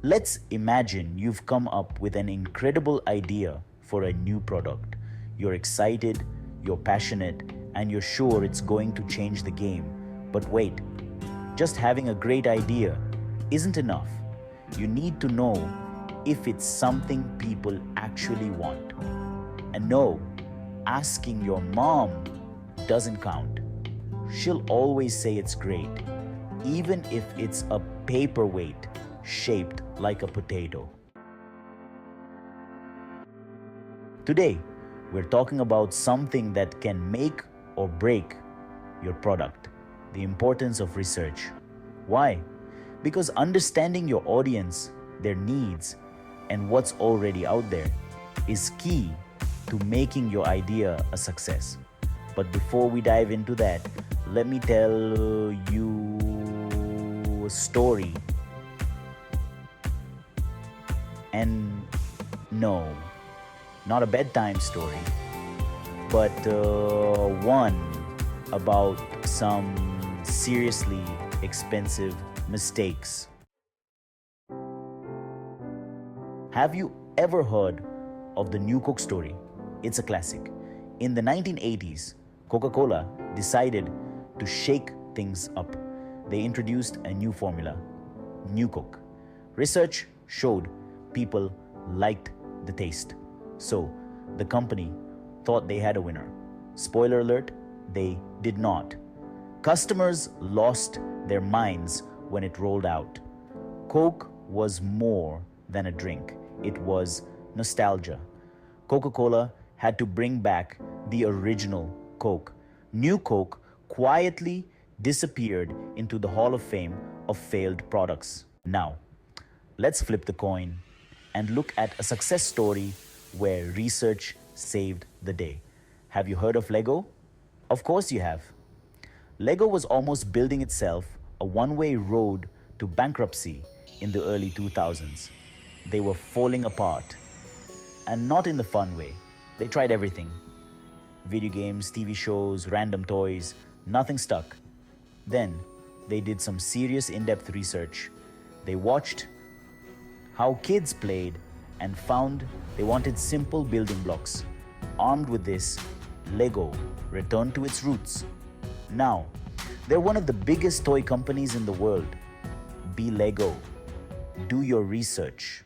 Let's imagine you've come up with an incredible idea for a new product. You're excited, you're passionate, and you're sure it's going to change the game. But wait, just having a great idea isn't enough. You need to know if it's something people actually want. And no, asking your mom doesn't count. She'll always say it's great, even if it's a paperweight shaped like a potato. Today, we're talking about something that can make or break your product, the importance of research. Why? Because understanding your audience, their needs, and what's already out there is key to making your idea a success. But before we dive into that, let me tell you a story. And no, not a bedtime story, but one about some seriously expensive mistakes. Have you ever heard of the New Coke story? It's a classic. In the 1980s, Coca-Cola decided to shake things up. They introduced a new formula, New Coke. Research showed people liked the taste. So the company thought they had a winner. Spoiler alert, they did not. Customers lost their minds when it rolled out. Coke was more than a drink. It was nostalgia. Coca-Cola had to bring back the original Coke. New Coke quietly disappeared into the Hall of Fame of failed products. Now, let's flip the coin and look at a success story where research saved the day. Have you heard of Lego? Of course you have. Lego was almost building itself a one-way road to bankruptcy in the early 2000s. They were falling apart, and not in the fun way. They tried everything. Video games, TV shows, random toys, nothing stuck. Then they did some serious in-depth research. They watched how kids played and found they wanted simple building blocks. Armed with this, Lego returned to its roots. Now, they're one of the biggest toy companies in the world. Be Lego. Do your research.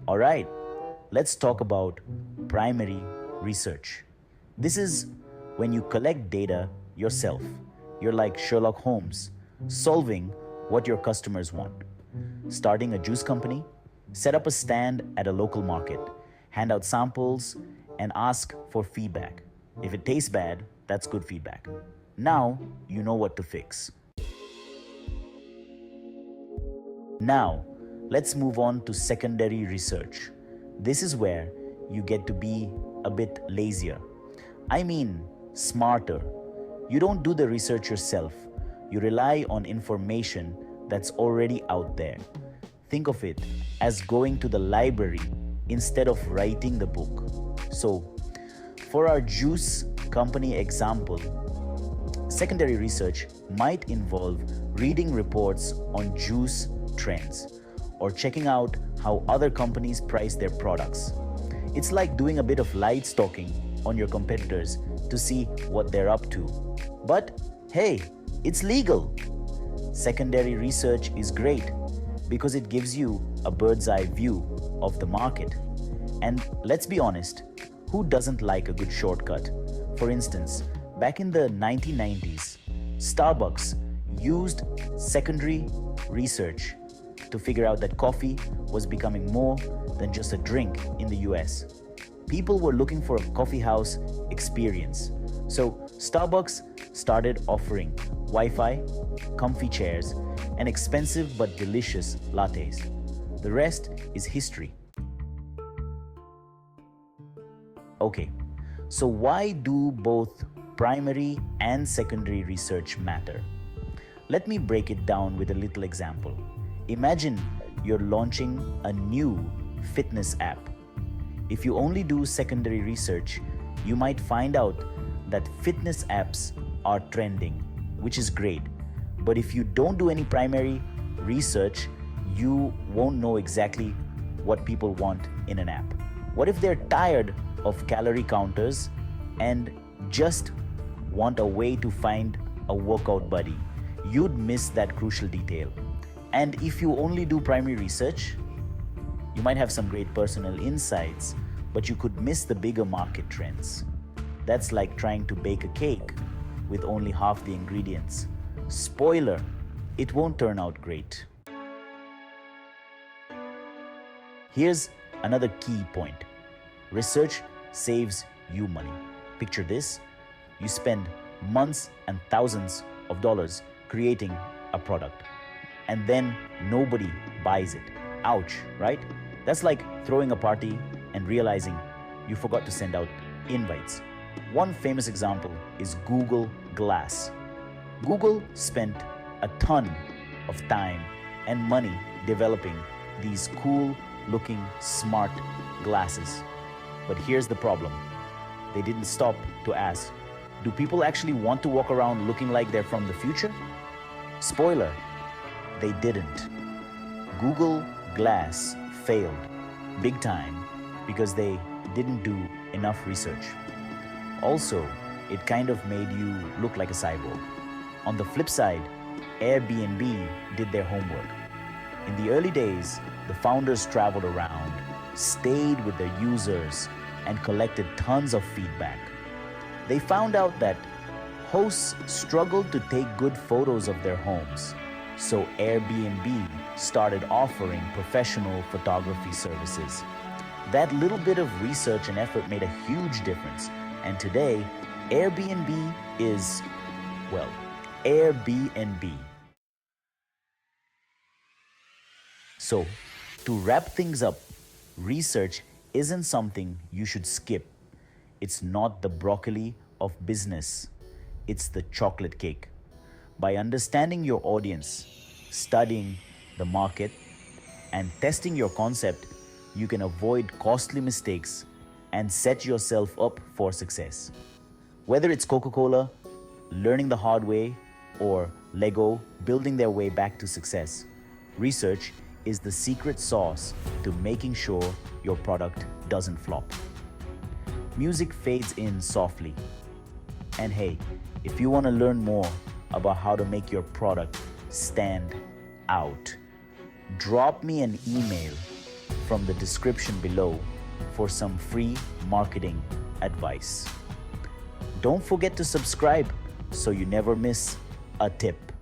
All right, let's talk about primary research. This is when you collect data yourself. You're like Sherlock Holmes, solving what your customers want. Starting a juice company, set up a stand at a local market, hand out samples, and ask for feedback. If it tastes bad, that's good feedback. Now you know what to fix. Now, let's move on to secondary research. This is where you get to be a bit lazier. I mean, smarter. You don't do the research yourself. You rely on information that's already out there. Think of it as going to the library instead of writing the book. So, for our juice company example, secondary research might involve reading reports on juice trends or checking out how other companies price their products. It's like doing a bit of light stalking on your competitors to see what they're up to. But hey, it's legal. Secondary research is great because it gives you a bird's eye view of the market. And let's be honest, who doesn't like a good shortcut? For instance, back in the 1990s, Starbucks used secondary research to figure out that coffee was becoming more than just a drink in the US. People were looking for a coffee house experience. So Starbucks started offering Wi-Fi, comfy chairs, and expensive but delicious lattes. The rest is history. Okay, so why do both primary and secondary research matter? Let me break it down with a little example. Imagine you're launching a new fitness app. If you only do secondary research, you might find out that fitness apps are trending, which is great. But if you don't do any primary, research, you won't know exactly what people want in an app. What if they're tired of calorie counters and just want a way to find a workout buddy? You'd miss that crucial detail. And if you only do primary research, you might have some great personal insights, but you could miss the bigger market trends. That's like trying to bake a cake with only half the ingredients. Spoiler, it won't turn out great. Here's another key point. Research saves you money. Picture this. You spend months and thousands of dollars creating a product, and then nobody buys it. Ouch, right? That's like throwing a party and realizing you forgot to send out invites. One famous example is Google Glass. Google spent a ton of time and money developing these cool looking smart glasses. But here's the problem. They didn't stop to ask, do people actually want to walk around looking like they're from the future? Spoiler, they didn't. Google Glass failed big time because they didn't do enough research. Also, it kind of made you look like a cyborg. On the flip side, Airbnb did their homework. In the early days, the founders traveled around, stayed with their users, and collected tons of feedback. They found out that hosts struggled to take good photos of their homes, so Airbnb started offering professional photography services. That little bit of research and effort made a huge difference, and today, Airbnb is, well, Airbnb. So, to wrap things up, research isn't something you should skip. It's not the broccoli of business, it's the chocolate cake. By understanding your audience, studying the market, and testing your concept, you can avoid costly mistakes and set yourself up for success. Whether it's Coca-Cola, learning the hard way, or Lego building their way back to success, research is the secret sauce to making sure your product doesn't flop. Music fades in softly. And hey, if you want to learn more about how to make your product stand out, drop me an email from the description below for some free marketing advice. Don't forget to subscribe so you never miss a tip.